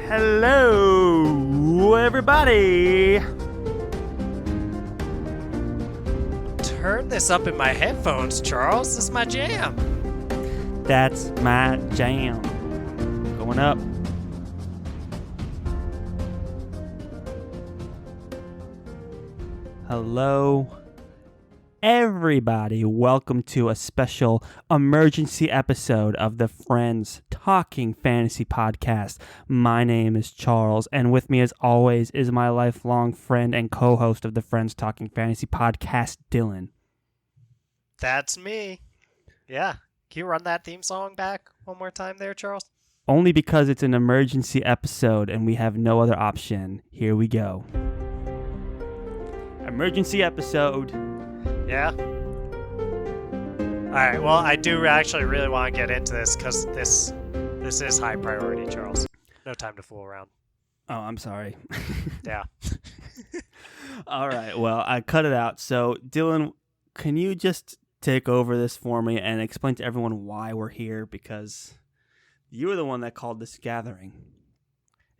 Hello, everybody. Turn this up in my headphones, Charles. This is my jam. That's my jam. Going up. Hello, everybody. Welcome to a special emergency episode of the Friends Talking Fantasy Podcast. My name is Charles, and with me, as always, is my lifelong friend and co-host of the Friends Talking Fantasy Podcast, Dylan. That's me. Yeah. Can you run that theme song back one more time there, Charles? Only because it's an emergency episode and we have no other option. Here we go. Emergency episode. Yeah. All right. Well, I do actually really want to get into this because this is high priority, Charles. No time to fool around. Oh, I'm sorry. Yeah. All right. Well, I cut it out. So, Dylan, can you just take over this for me and explain to everyone why we're here? Because you were the one that called this gathering.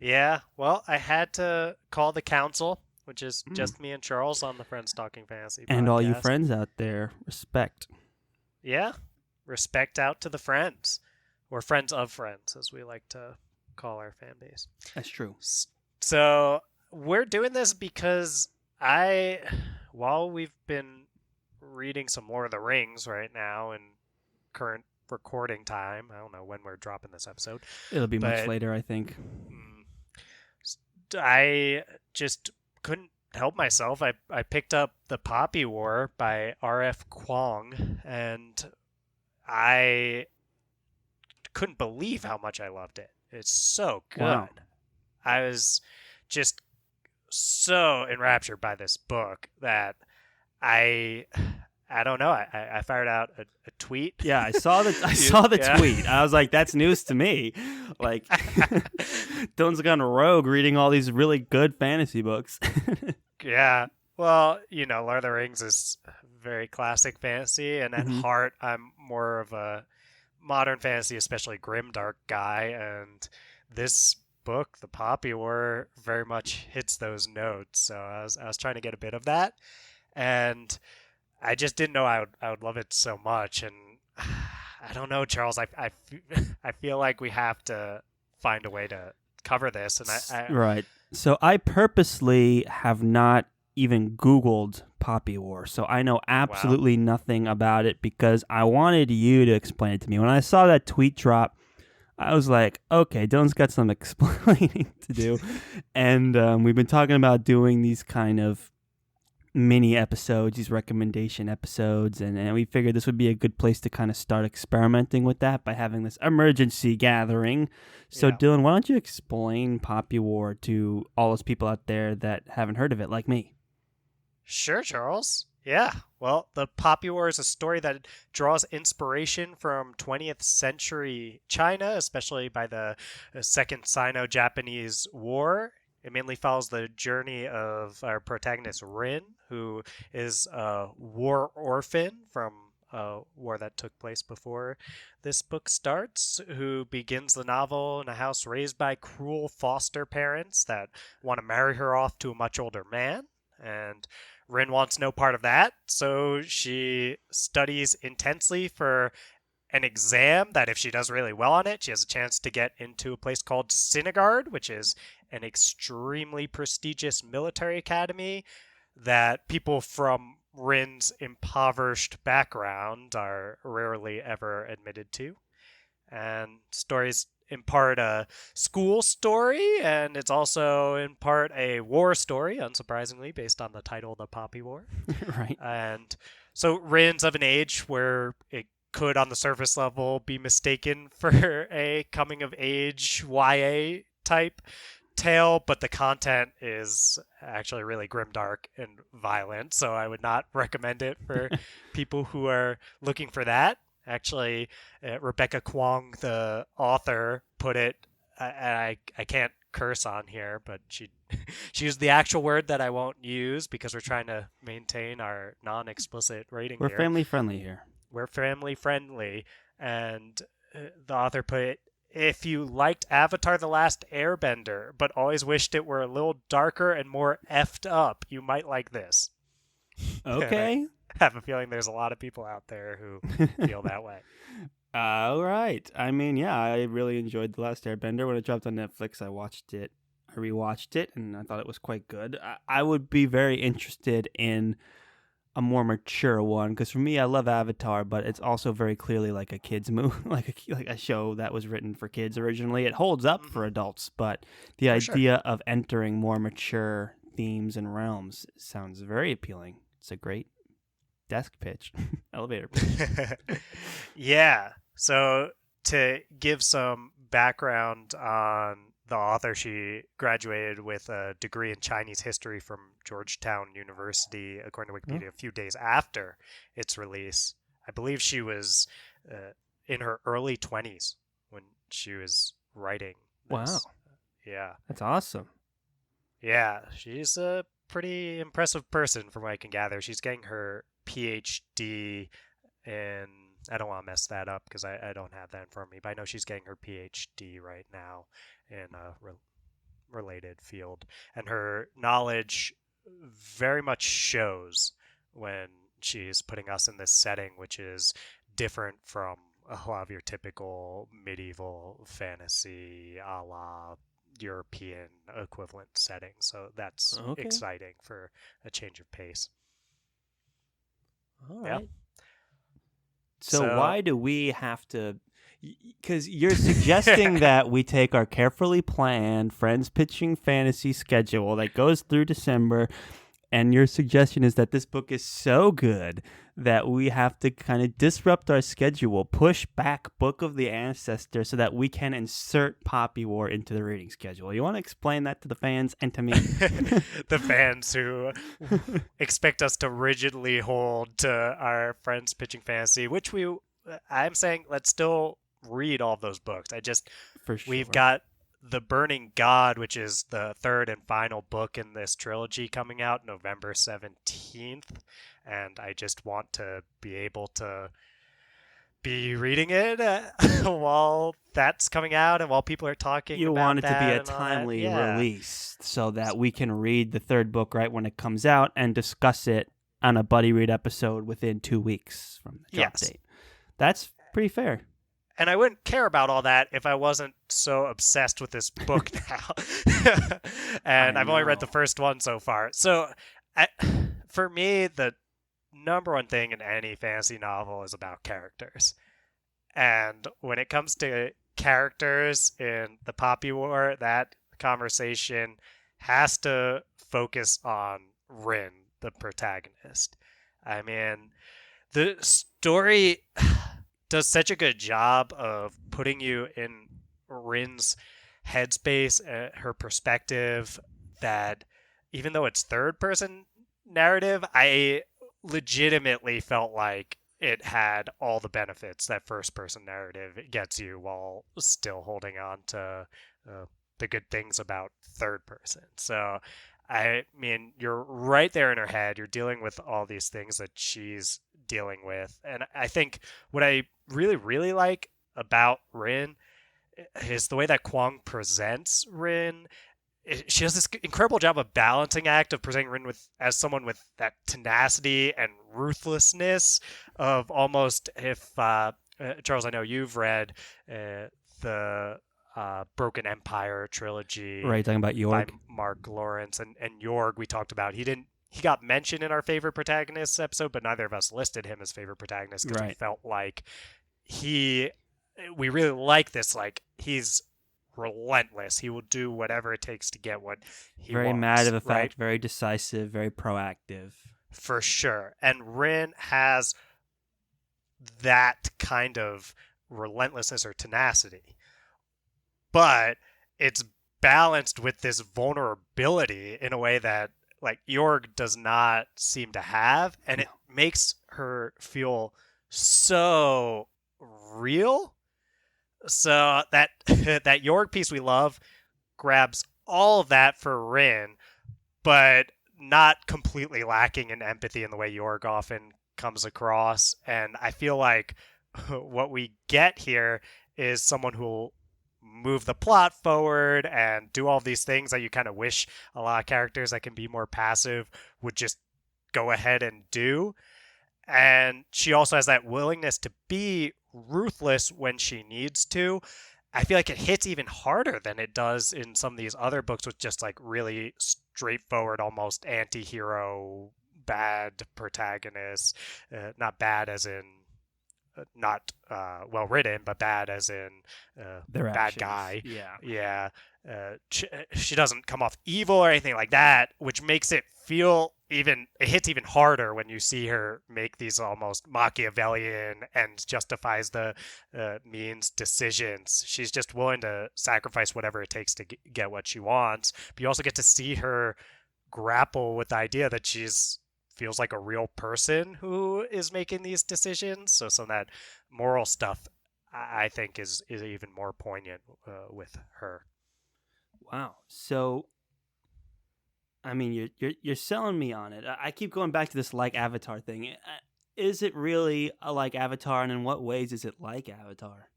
Yeah. Well, I had to call the council, which is just me and Charles on the Friends Talking Fantasy Podcast. And all you friends out there, respect. Yeah. Respect out to the friends. Or friends of friends, as we like to call our fan base. That's true. So we're doing this because while we've been reading some Lord of the Rings right now in current recording time, I don't know when we're dropping this episode. It'll be much later, I think. I just couldn't help myself. I picked up The Poppy War by R.F. Kuang, and I couldn't believe how much I loved it. It's so good. Wow. I was just so enraptured by this book that I don't know. I fired out a tweet. Yeah, I saw the tweet. I was like, that's news to me. Like, Dylan's gone rogue reading all these really good fantasy books. Yeah. Well, Lord of the Rings is very classic fantasy, and at heart, I'm more of a modern fantasy, especially grimdark guy, and this book, The Poppy War, very much hits those notes. So I was trying to get a bit of that, and I just didn't know I would love it so much. And I don't know, Charles. I feel like we have to find a way to cover this. And Right. So I purposely have not even Googled Poppy War, so I know absolutely nothing about it because I wanted you to explain it to me. When I saw that tweet drop, I was like, okay, Dylan's got some explaining to do. And we've been talking about doing these kind of mini episodes, these recommendation episodes, and we figured this would be a good place to kind of start experimenting with that by having this emergency gathering. So, Dylan, why don't you explain Poppy War to all those people out there that haven't heard of it, like me? Sure, Charles. Yeah. Well, the Poppy War is a story that draws inspiration from 20th century China, especially by the Second Sino-Japanese War. It mainly follows the journey of our protagonist, Rin, who is a war orphan from a war that took place before this book starts, who begins the novel in a house raised by cruel foster parents that want to marry her off to a much older man. And Rin wants no part of that, so she studies intensely for an exam that if she does really well on it, she has a chance to get into a place called Sinigard, which is an extremely prestigious military academy that people from Rin's impoverished background are rarely ever admitted to. And stories in part a school story, and it's also in part a war story, unsurprisingly, based on the title, The Poppy War. Right. And so Rin's of an age where it could, on the surface level, be mistaken for a coming-of-age YA type tale, but the content is actually really grimdark and violent, so I would not recommend it for people who are looking for that. Actually, Rebecca Kuang, the author, put it, I can't curse on here, but she used the actual word that I won't use because we're trying to maintain our non-explicit rating We're here. family friendly here. We're family friendly, and the author put if you liked Avatar: The Last Airbender, but always wished it were a little darker and more effed up, you might like this. And I Okay. have a feeling there's a lot of people out there who feel that way. All right. I mean, yeah, I really enjoyed The Last Airbender. When it dropped on Netflix, I watched it. I rewatched it, and I thought it was quite good. I would be very interested in a more mature one because for me, I love Avatar, but it's also very clearly like a kids movie, like a show that was written for kids originally. It holds up for adults, but the For sure. idea of entering more mature themes and realms sounds very appealing. It's a great desk pitch, elevator pitch. Yeah. So to give some background on the author, she graduated with a degree in Chinese history from Georgetown University, according to Oh, Wikipedia, a few days after its release. I believe she was in her early 20s when she was writing wow, this. Yeah. that's awesome. Yeah. She's a pretty impressive person from what I can gather. She's getting her PhD in, I don't want to mess that up because I don't have that in front of me, but I know she's getting her PhD right now in a related field. And her knowledge very much shows when she's putting us in this setting, which is different from a lot of your typical medieval fantasy a la European equivalent setting. So that's Okay, exciting for a change of pace. all Yeah. right. So So why do we have to? Because you're suggesting that we take our carefully planned friends pitching fantasy schedule that goes through December, and your suggestion is that this book is so good that we have to kind of disrupt our schedule, push back Book of the Ancestor so that we can insert Poppy War into the reading schedule. You want to explain that to the fans and to me? the fans who expect us to rigidly hold to our friends pitching fantasy, which I'm saying let's still read all of those books. For We've sure. got The Burning God, which is the third and final book in this trilogy coming out November 17th. And I just want to be able to be reading it while that's coming out and while people are talking You want about it to be that a and all that. timely Yeah. release so that we can read the third book right when it comes out and discuss it on a buddy read episode within 2 weeks from the drop Yes. date. That's pretty fair. And I wouldn't care about all that if I wasn't so obsessed with this book now. I And I've only read the know. first one so far. So, I, for me, the number one thing in any fantasy novel is about characters. And when it comes to characters in the Poppy War, that conversation has to focus on Rin, the protagonist. I mean, the story does such a good job of putting you in Rin's headspace, her perspective, that even though it's third person narrative, I legitimately felt like it had all the benefits that first person narrative gets you while still holding on to the good things about third person. So, I mean, you're right there in her head. You're dealing with all these things that she's dealing with. And I think what I really, really like about Rin is the way that Kuang presents Rin. She does this incredible job of balancing act of presenting Rin with as someone with that tenacity and ruthlessness of almost if Charles, I know you've read the Broken Empire trilogy Right, talking about by York. Mark Lawrence and Jorg. We talked about he got mentioned in our favorite protagonists episode, but neither of us listed him as favorite protagonist because we Right. felt like he we really like this, like he's relentless. He will do whatever it takes to get what he Very matter wants, of right? fact, very decisive, very proactive. For sure. And Rin has that kind of relentlessness or tenacity, but it's balanced with this vulnerability in a way that like Jorg does not seem to have, and No. it makes her feel so real. So that that Jorg piece we love grabs all of that for Rin, but not completely lacking in empathy in the way Jorg often comes across. And I feel like what we get here is someone who will move the plot forward and do all these things that you kind of wish a lot of characters that can be more passive would just go ahead and do. And she also has that willingness to be ruthless when she needs to. I feel like it hits even harder than it does in some of these other books with just like really straightforward, almost anti-hero, bad protagonists. Not bad as in not well written, but bad as in Their bad actions. guy. Yeah. Yeah. She doesn't come off evil or anything like that, which makes it feel it hits even harder when you see her make these almost Machiavellian and justifies the means decisions. She's just willing to sacrifice whatever it takes to get what she wants. But you also get to see her grapple with the idea that she's feels like a real person who is making these decisions. So some of that moral stuff, I think, is even more poignant with her. Wow. So, I mean, you're selling me on it. I keep going back to this like Avatar thing. Is it really like Avatar, and in what ways is it like Avatar?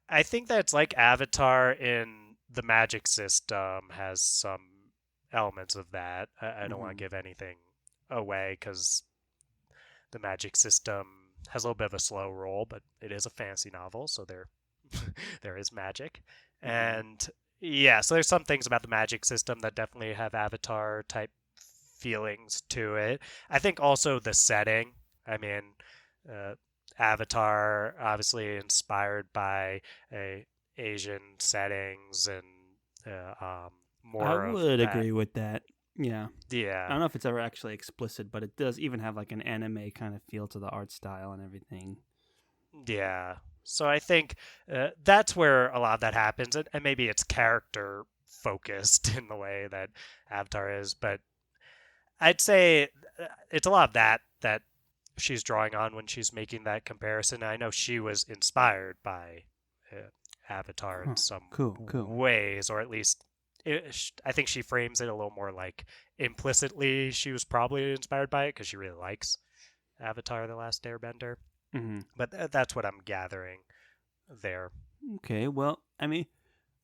I think that it's like Avatar in the magic system has some elements of that. I don't want to give anything away because the magic system has a little bit of a slow roll, but it is a fantasy novel, so there is magic. And yeah, so there's some things about the magic system that definitely have Avatar type feelings to it. I think also the setting. I mean, uh, Avatar obviously inspired by Asian settings and I more of would that. agree with that. Yeah. I Yeah, don't know if it's ever actually explicit, but it does even have like an anime kind of feel to the art style and everything. yeah. So I think that's where a lot of that happens, and maybe it's character focused in the way that Avatar is, but I'd say it's a lot of that she's drawing on when she's making that comparison. I know she was inspired by Avatar in Huh. some Cool. ways, or at least I think she frames it a little more like implicitly she was probably inspired by it because she really likes Avatar: The Last Airbender. hmm But that's what I'm gathering there. Okay. Well, I mean,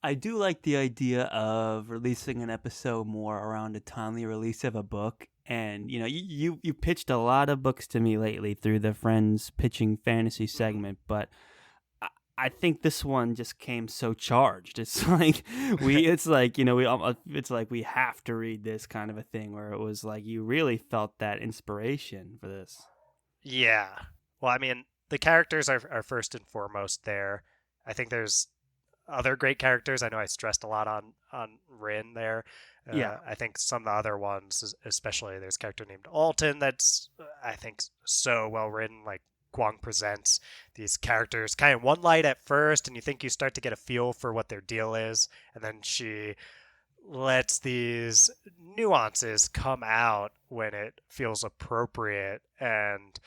I do like the idea of releasing an episode more around the timely release of a book. And you pitched a lot of books to me lately through the Friends Pitching Fantasy segment, but I think this one just came so charged. It's like it's like it's like we have to read this kind of a thing. Where it was like you really felt that inspiration for this. Yeah. Well, I mean, the characters are first and foremost there. I think there's other great characters. I know I stressed a lot on Rin there. Yeah. I think some of the other ones, especially there's a character named Alton that's I think so well written. Like Kuang presents these characters kind of one light at first, and you think you start to get a feel for what their deal is, and then she lets these nuances come out when it feels appropriate, and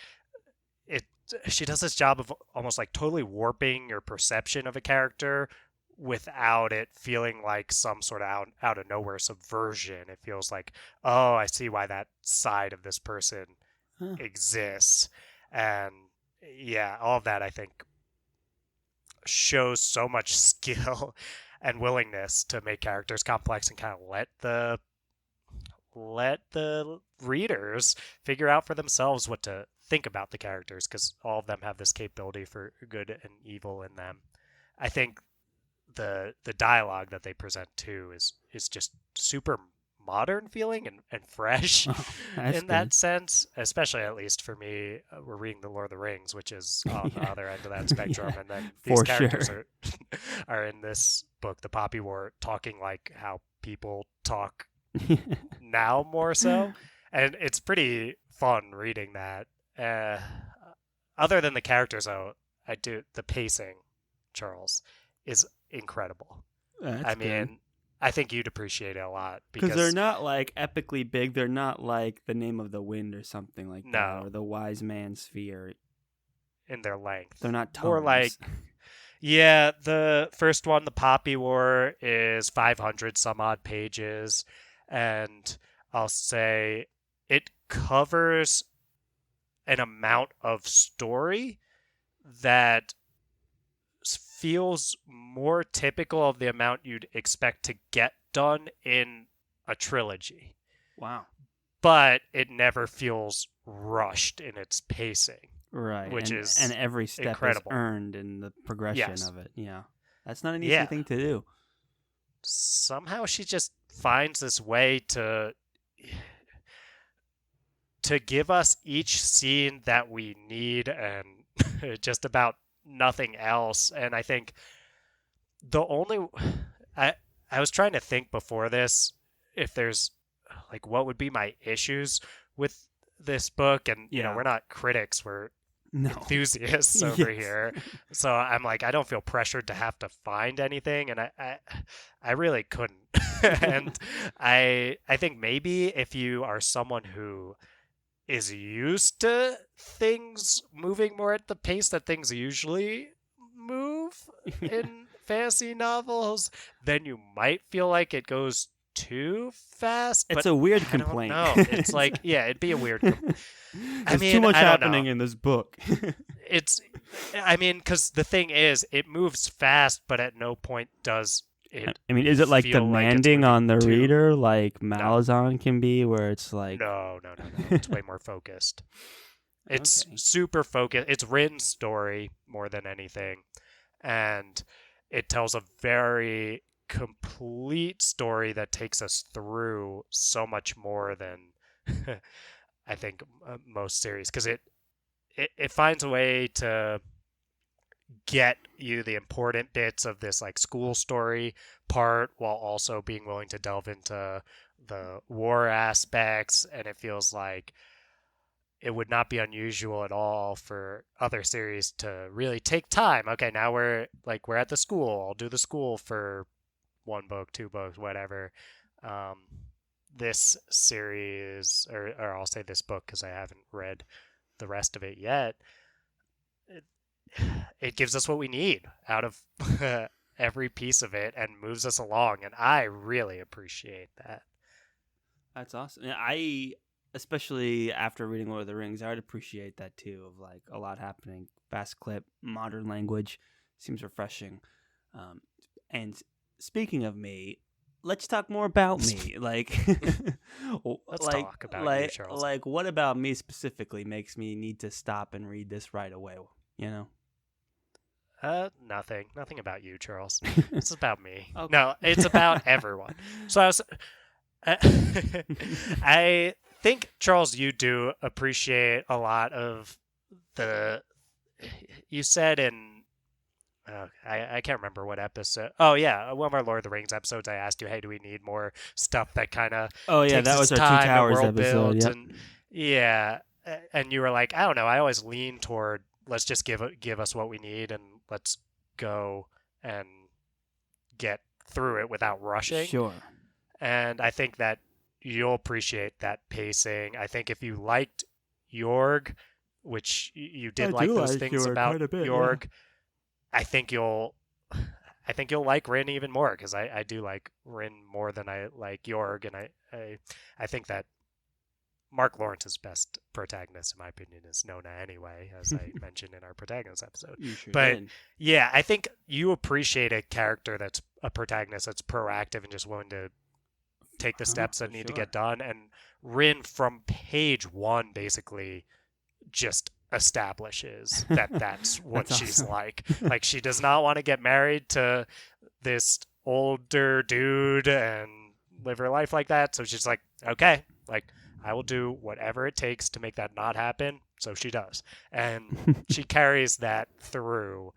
it she does this job of almost like totally warping your perception of a character without it feeling like some sort of out of nowhere subversion. It feels like, oh, I see why that side of this person Huh. exists. And yeah, all of that I think shows so much skill and willingness to make characters complex and kind of let the readers figure out for themselves what to think about the characters because all of them have this capability for good and evil in them. I think the dialogue that they present too is just super modern feeling and fresh Oh, that's in good. that sense, especially at least for me. We're reading The Lord of the Rings, which is on the Yeah. other end of that spectrum, Yeah, and then these for characters sure. are in this book, The Poppy War, talking like how people talk now more so, and it's pretty fun reading that. Uh, Other than the characters, though, I do the pacing, Charles, is incredible. I That's good. mean, I think you'd appreciate it a lot Because they're because not like epically big. They're not like The Name of the Wind or something like that, no, or The Wise Man's Fear. in their They're length, not more like tomes. yeah, the first one, the Poppy War, is 500 some odd pages, and I'll say it covers an amount of story that feels more typical of the amount you'd expect to get done in a trilogy. Wow. But it never feels rushed in its pacing. Right. Which and is every step incredible. is earned in the progression Yes. of it. Yeah. That's not an easy Yeah. thing to do. Somehow she just finds this way to give us each scene that we need and just about nothing else. And I think the only I was trying to think before this if there's like what would be my issues with this book, and you know, Yeah. we're not critics, we're No. enthusiasts over Yes. here. So I'm like, I don't feel pressured to have to find anything, and I really couldn't. And I think maybe if you are someone who is used to things moving more at the pace that things usually move in fantasy novels, then you might feel like it goes too fast. It's But a weird I don't complaint. know. It's like, yeah, it'd be a weird There's too much I don't happening know. in this book. Because the thing is, it moves fast, but at no point does it. I mean, is it like feel like it's demanding on the moving too- reader like No. Malazan can be, where it's like, No. It's way more focused. It's Okay. super focused. It's written story more than anything, and it tells a very complete story that takes us through so much more than I think most series, because it finds a way to get you the important bits of this like school story part while also being willing to delve into the war aspects, and it feels like it would not be unusual at all for other series to really take time. Okay, now we're at the school. I'll do the school for one book, two books, whatever. This series, or I'll say this book because I haven't read the rest of it yet. It gives us what we need out of every piece of it and moves us along, and I really appreciate that. That's awesome. Yeah, especially after reading Lord of the Rings, I would appreciate that too, of like a lot happening, fast clip, modern language, seems refreshing. And speaking of me, let's talk more about me. Like, Let's talk about you, Charles. Like, what about me specifically makes me need to stop and read this right away? You know? Nothing about you, Charles. It's about me. Okay. No, it's about everyone. So I think, Charles, you do appreciate a lot of you said in, I can't remember what episode. Oh yeah, one of our Lord of the Rings episodes, I asked you, hey, do we need more stuff that kind of Oh yeah, takes that was its our time Two Towers and world episode. builds? Yep. And yeah, and you were like, I don't know, I always lean toward, let's just give us what we need and let's go and get through it without rushing. Sure. And I think that you'll appreciate that pacing. I think if you liked Jorg, which you did like those things about Jorg, yeah. I think you'll like Rin even more, because I do like Rin more than I like Jorg, and I think that Mark Lawrence's best protagonist, in my opinion, is Nona anyway, as I mentioned in our protagonist episode. You sure but did. Yeah, I think you appreciate a character that's a protagonist that's proactive and just willing to take the steps that need to get done. And Rin, from page one, basically just establishes that that's what she's awesome. like she does not want to get married to this older dude and live her life like that, so she's like, okay, like, I will do whatever it takes to make that not happen. So she does, and she carries that through,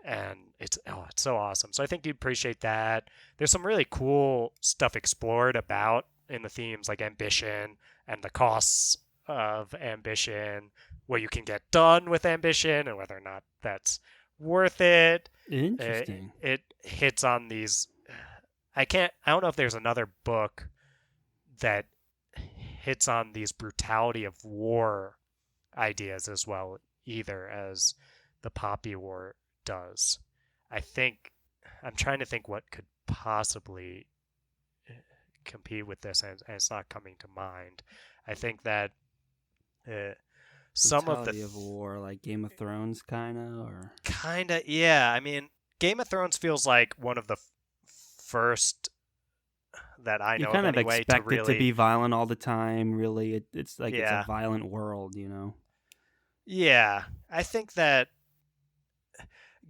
and it's so awesome. So I think you appreciate that. There's some really cool stuff explored about in the themes, like ambition and the costs of ambition, what you can get done with ambition, and whether or not that's worth it. Interesting. It hits on these. I don't know if there's another book that hits on these brutality of war ideas as well either as the Poppy War does. I'm trying to think what could possibly compete with this, and it's not coming to mind. I think that some of the of war, like Game of Thrones, kind of, or yeah. I mean, Game of Thrones feels like one of the first that I You know of kind of anyway to expect it to be really, violent all the time. Really, it's like it's a yeah, violent world, you know. yeah. I think that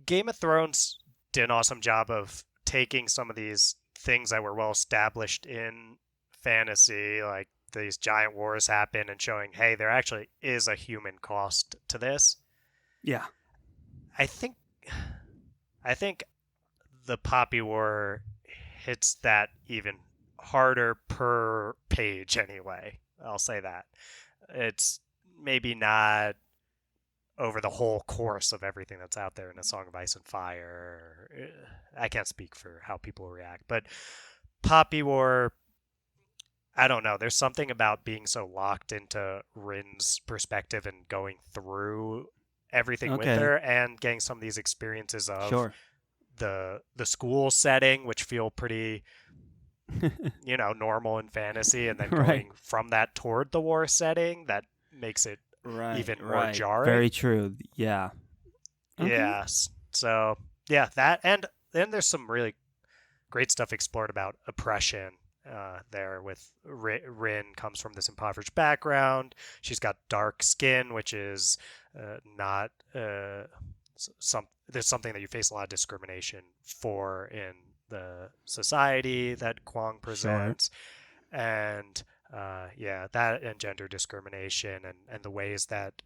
Game of Thrones did an awesome job of taking some of these things that were well established in fantasy, like these giant wars happen, and showing, hey, there actually is a human cost to this. Yeah. I think, I think the Poppy War hits that even harder per page anyway. I'll say that. It's maybe not over the whole course of everything that's out there in A Song of Ice and Fire. I can't speak for how people react, but Poppy War, I don't know. There's something about being so locked into Rin's perspective and going through everything with Okay. her and getting some of these experiences of Sure. the school setting, which feel pretty, normal in fantasy, and then Right. going from that toward the war setting that makes it Right. even more Right. Very jarring. true. Yeah. Okay. Yeah. So yeah, that, and then there's some really great stuff explored about oppression. There with Rin comes from this impoverished background. She's got dark skin, which is not there's something that you face a lot of discrimination for in the society that Kuang Sure. presents, and yeah, that and gender discrimination and the ways that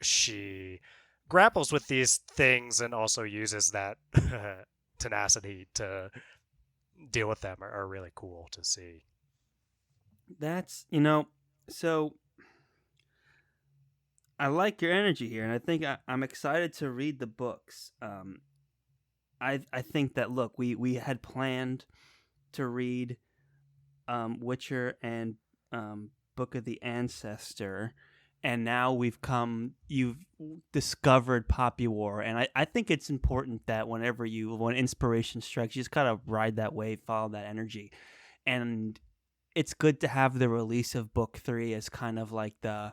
she grapples with these things and also uses that tenacity to deal with them are really cool to see. That's so I like your energy here, and I think I'm excited to read the books. I think that look, we had planned to read Witcher and Book of the Ancestor, and now you've discovered Poppy War, and I think it's important that when inspiration strikes, you just gotta ride that wave, follow that energy, and it's good to have the release of book 3 as kind of like the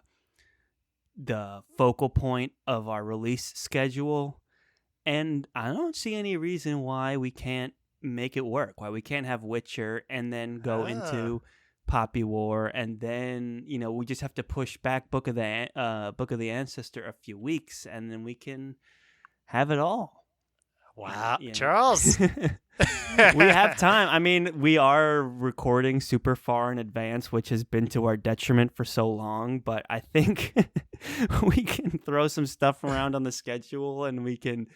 focal point of our release schedule. And I don't see any reason why we can't make it work, why we can't have Witcher and then go Ah, into Poppy War, and then we just have to push back Book of the Ancestor a few weeks, and then we can have it all. wow, You Charles. know, we have time. I mean, we are recording super far in advance, which has been to our detriment for so long. But I think we can throw some stuff around on the schedule, and we can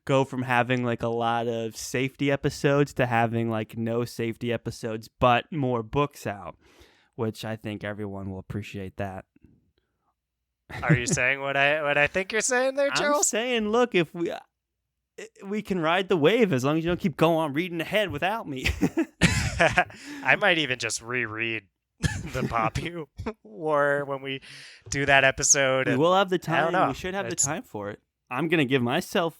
go from having like a lot of safety episodes to having like no safety episodes, but more books out, which I think everyone will appreciate that. Are you saying what I think you're saying there, I'm Charles? saying, look, if we can ride the wave as long as you don't keep going on reading ahead without me. I might even just reread the Poppy War when we do that episode, We and will have the I don't time. know. We should have the It's time for it. I'm gonna give myself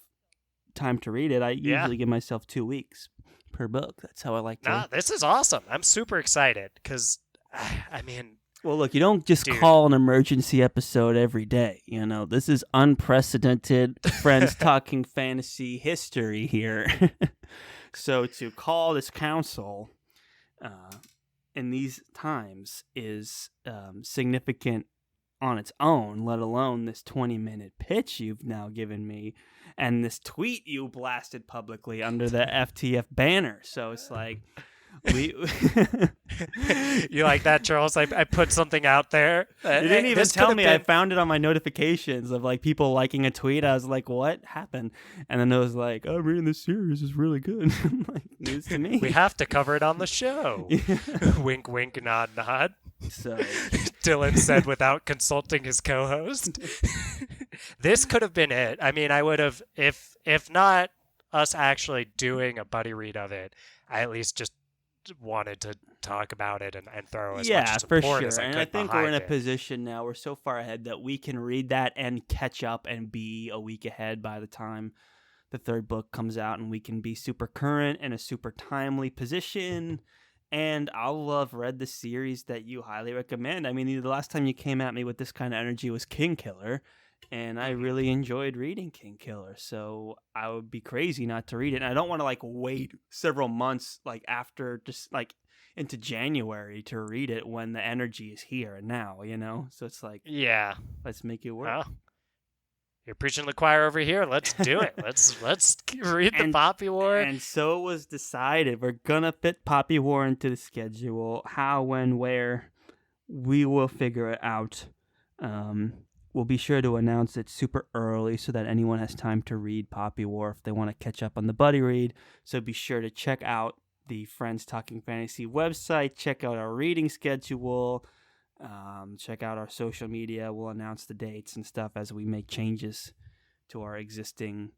time to read it. I yeah. usually give myself 2 weeks per book. That's how I like Nah, to. this is awesome. I'm super excited because, I mean, Well, look, you don't just dude. call an emergency episode every day. This is unprecedented friends talking fantasy history here. So to call this council in these times is significant on its own, let alone this 20-minute pitch you've now given me and this tweet you blasted publicly under the FTF banner. So it's like we You like that, Charles? I put something out there. You didn't even This could tell have me. I been. found it on my notifications of like people liking a tweet. I was like, "What happened?" And then it was like, "Oh, reading this series is really good." I'm like, news to me. We have to cover it on the show. Wink, wink, nod, nod. So Dylan said without consulting his co-host. This could have been it. I mean, I would have, if not us actually doing a buddy read of it, I at least just wanted to talk about it and throw as much yeah, for support as sure. I And I could think we're in behind a it. position now. We're so far ahead that we can read that and catch up and be a week ahead by the time the third book comes out, and we can be super current in a super timely position. And I'll have read the series that you highly recommend. I mean, the last time you came at me with this kind of energy was King Killer, and I really enjoyed reading King Killer. So I would be crazy not to read it. And I don't want to like wait several months like after just like into January to read it when the energy is here and now, you know? So it's like, Yeah. let's make it work. Well, you're preaching to the choir over here. Let's do it. Let's read the Poppy War. And so it was decided. We're gonna fit Poppy War into the schedule. How, when, where, we will figure it out. We'll be sure to announce it super early so that anyone has time to read Poppy War if they want to catch up on the buddy read. So be sure to check out the Friends Talking Fantasy website. Check out our reading schedule. Check out our social media. We'll announce the dates and stuff as we make changes to our existing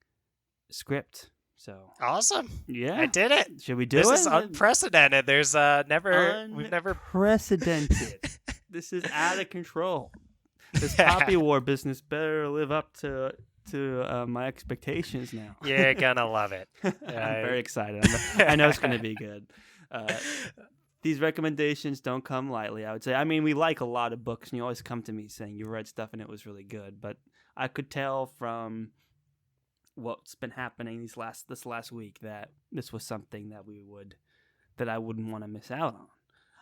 script. So awesome! Yeah, I did it. Should we do it? This is unprecedented. There's we've never unprecedented. This is out of control. This Poppy War business better live up to my expectations now. You're gonna love it. I'm very excited. I know it's gonna be good. These recommendations don't come lightly, I would say. I mean, we like a lot of books, and you always come to me saying you read stuff and it was really good. But I could tell from what's been happening this last week that this was something that I wouldn't want to miss out on.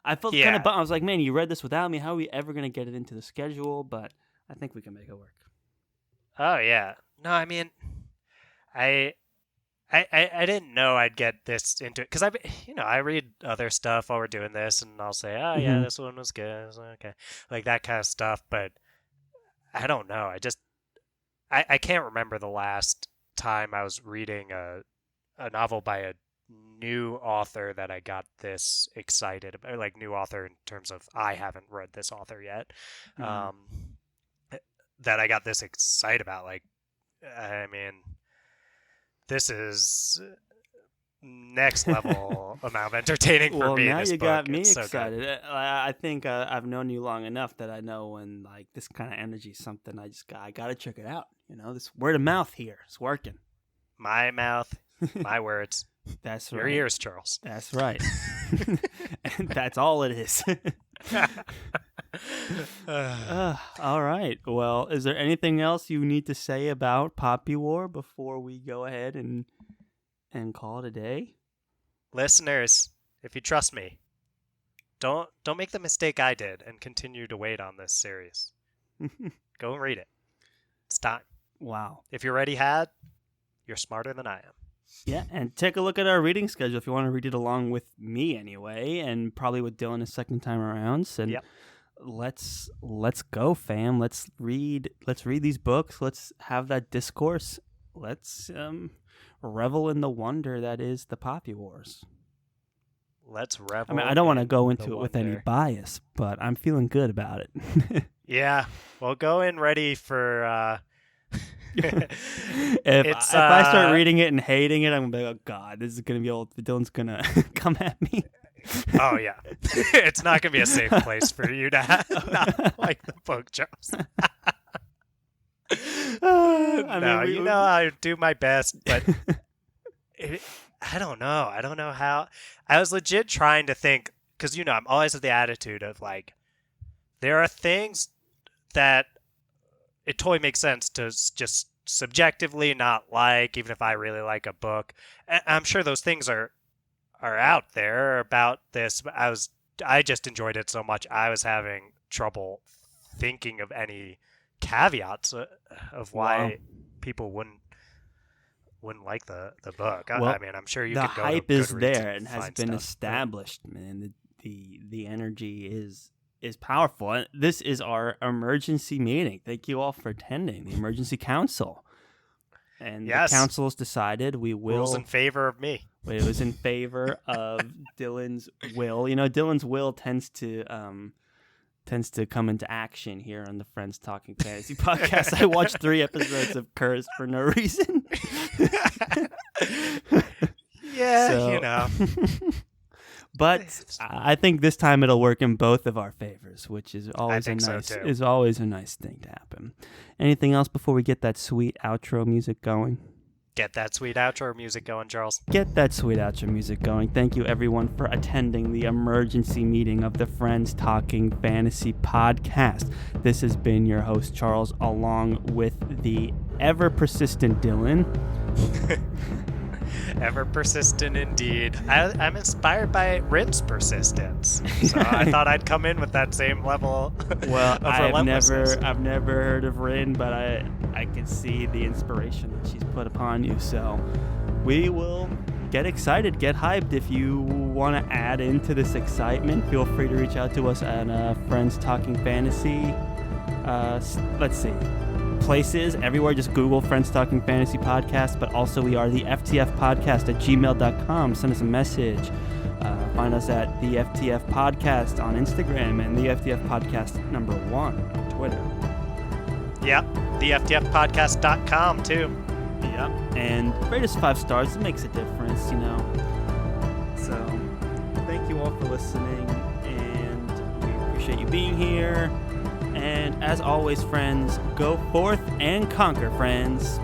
I felt kind of bummed. I was like, man, you read this without me. How are we ever going to get it into the schedule? But I think we can make it work. Oh, yeah. No, I mean, I didn't know I'd get this into it because I read other stuff while we're doing this, and I'll say, oh yeah, this one was good. Okay, like that kind of stuff. But I don't know. I can't remember the last time I was reading a novel by a new author that I got this excited about. Like new author in terms of I haven't read this author yet. That I got this excited about. Like, I mean. This is next level amount of entertaining for me. Well, now you got me it's excited. So I think I've known you long enough that I know when like this kind of energy is something I got to check it out. You know, this word of mouth here is working. My mouth, my words. That's right. Your ears, Charles. That's right. And that's all it is. All right. Well, is there anything else you need to say about Poppy War before we go ahead and call it a day? Listeners, if you trust me, don't make the mistake I did and continue to wait on this series. Go and read it. It's time. Wow. If you're already had, you're smarter than I am. Yeah, and take a look at our reading schedule if you want to read it along with me anyway, and probably with Dylan a second time around. And yep. Let's go, fam. Let's read these books. Let's have that discourse. Let's revel in the wonder that is the Poppy Wars. Let's revel. I mean, I don't want to go into it with any bias, but I'm feeling good about it. Yeah, well, go in ready for. If I start reading it and hating it, I'm gonna be like, oh god, this is gonna be old. Dylan's gonna come at me. Oh yeah, it's not gonna be a safe place for you to not like the book, Charles. You know I do my best, but I don't know. I don't know how. I was legit trying to think because I'm always of the attitude of like, there are things that it totally makes sense to just subjectively not like, even if I really like a book. I'm sure those things are out there about this, but I just enjoyed it so much. I was having trouble thinking of any caveats of why people wouldn't like the book. Well, I mean, I'm sure you could go the hype to is Goodreads there and has been established, man. The energy is powerful. And this is our emergency meeting. Thank you all for attending the emergency council. And the council has decided we will. Rules in favor of me. It was in favor of Dylan's will. Dylan's will tends to come into action here on the Friends Talking Fantasy podcast. I watched 3 episodes of Curse for no reason. Yeah, But I think this time it'll work in both of our favors, which is always a nice thing to happen. Anything else before we get that sweet outro music going? Get that sweet outro music going, Charles. Get that sweet outro music going. Thank you, everyone, for attending the emergency meeting of the Friends Talking Fantasy podcast. This has been your host, Charles, along with the ever-persistent Dylan. Ever persistent indeed. I'm inspired by Rin's persistence, so I thought I'd come in with that same level. Well, of relentlessness. I've never heard of Rin, but I can see the inspiration that she's put upon you. So we will get excited, get hyped. If you want to add into this excitement, feel free to reach out to us at Friends Talking Fantasy. Let's see. Places everywhere, just Google Friends Talking Fantasy Podcast, but also we are the FTF Podcast at gmail.com. Send us a message. Find us at the FTF Podcast on Instagram and the FTF Podcast #1 on Twitter. Yep, the FTFpodcast.com too. Yep, and rate us 5 stars. It makes a difference, you know. So thank you all for listening, and we appreciate you being here. And as always, friends, go forth and conquer, friends.